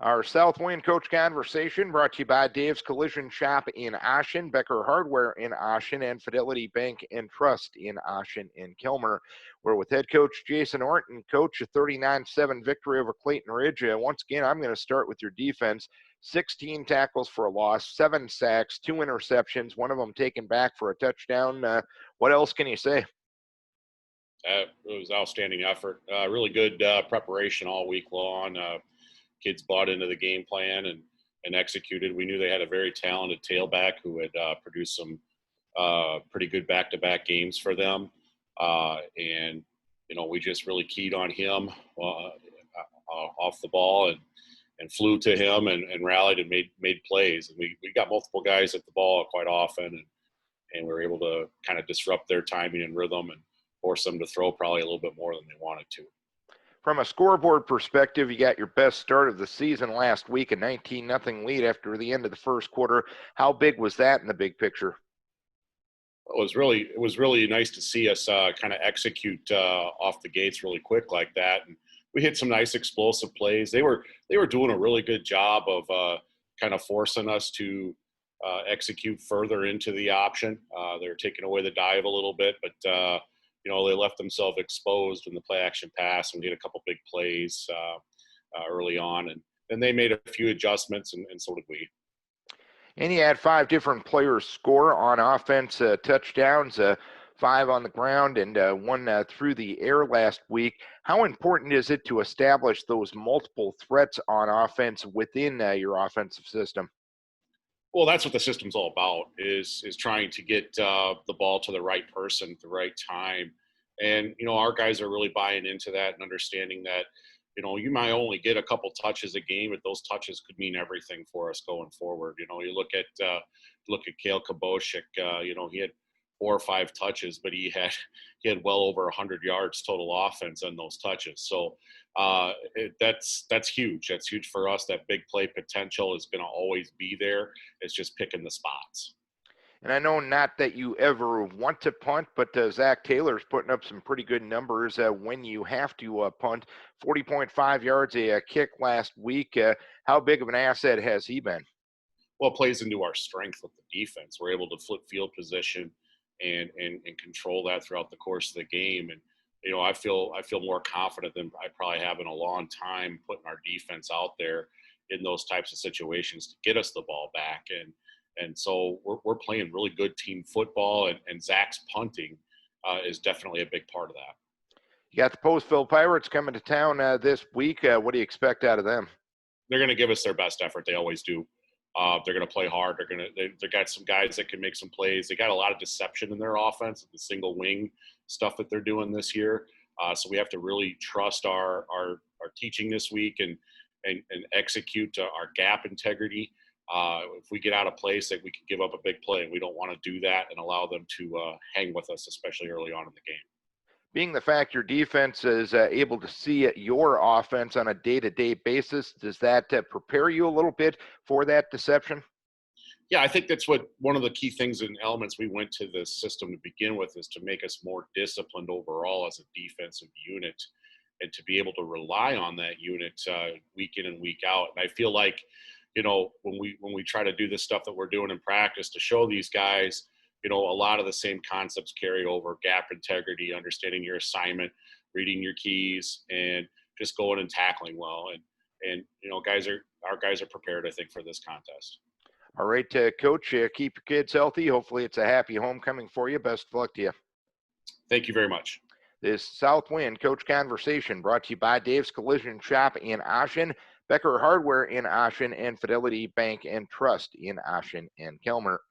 Our South Winn Coach Conversation brought to you by Dave's Collision Shop in Ossian, Becker Hardware in Ossian, and Fidelity Bank and Trust in Ossian and Calmar. We're with head coach Jason Ohrt and coach a 39-7 victory over Clayton Ridge. Once again, I'm going to start with your defense. 16 tackles for a loss, 7 sacks, 2 interceptions, one of them taken back for a touchdown. What else can you say? It was outstanding effort. Really good preparation all week long. Kids bought into the game plan and executed. We knew they had a very talented tailback who had produced some pretty good back-to-back games for them. And, we just really keyed on him off the ball and flew to him and rallied and made plays. And we got multiple guys at the ball quite often, and we were able to kind of disrupt their timing and rhythm and force them to throw probably a little bit more than they wanted to. From a scoreboard perspective, you got your best start of the season last week, a 19-0 lead after the end of the first quarter. How big was that in the big picture? It was really nice to see us kind of execute off the gates really quick like that, and we hit some nice explosive plays. They were doing a really good job of kind of forcing us to execute further into the option. They were taking away the dive a little bit, but they left themselves exposed in the play action pass and did a couple big plays early on. And then they made a few adjustments, and so did we. And you had 5 different players score on offense, touchdowns, 5 on the ground and 1 through the air last week. How important is it to establish those multiple threats on offense within your offensive system? Well, that's what the system's all about, is trying to get the ball to the right person at the right time. And, our guys are really buying into that and understanding that, you might only get a couple touches a game, but those touches could mean everything for us going forward. You look at Kale Kaboshik, he had 4 or 5 touches, but he had well over 100 yards total offense on those touches. So that's huge. That's huge for us. That big play potential is going to always be there. It's just picking the spots. And I know not that you ever want to punt, but Zach Taylor's putting up some pretty good numbers when you have to punt. 40.5 yards a kick last week. How big of an asset has he been? Well, it plays into our strength with the defense. We're able to flip field position and control that throughout the course of the game. And I feel more confident than I probably have in a long time putting our defense out there in those types of situations to get us the ball back. And so we're playing really good team football, and Zach's punting is definitely a big part of that. You got the Postville Pirates coming to town this week. What do you expect out of them? They're going to give us their best effort. They always do. They're going to play hard. They got some guys that can make some plays. They got a lot of deception in their offense, the single wing stuff that they're doing this year. So we have to really trust our teaching this week and execute our gap integrity. If we get out of place, that we can give up a big play, and we don't want to do that and allow them to hang with us, especially early on in the game. Being the fact your defense is able to see your offense on a day-to-day basis, does that prepare you a little bit for that deception? Yeah, I think that's one of the key things and elements we went to the system to begin with, is to make us more disciplined overall as a defensive unit, and to be able to rely on that unit week in and week out. And I feel like, when we try to do this stuff that we're doing in practice to show these guys, a lot of the same concepts carry over: gap integrity, understanding your assignment, reading your keys, and just going and tackling well. And our guys are prepared, I think, for this contest. All right, Coach, keep your kids healthy. Hopefully it's a happy homecoming for you. Best of luck to you. Thank you very much. This South Winn Coach Conversation brought to you by Dave's Collision Shop in Ossian, Becker Hardware in Ossian, and Fidelity Bank and Trust in Ossian and Calmar.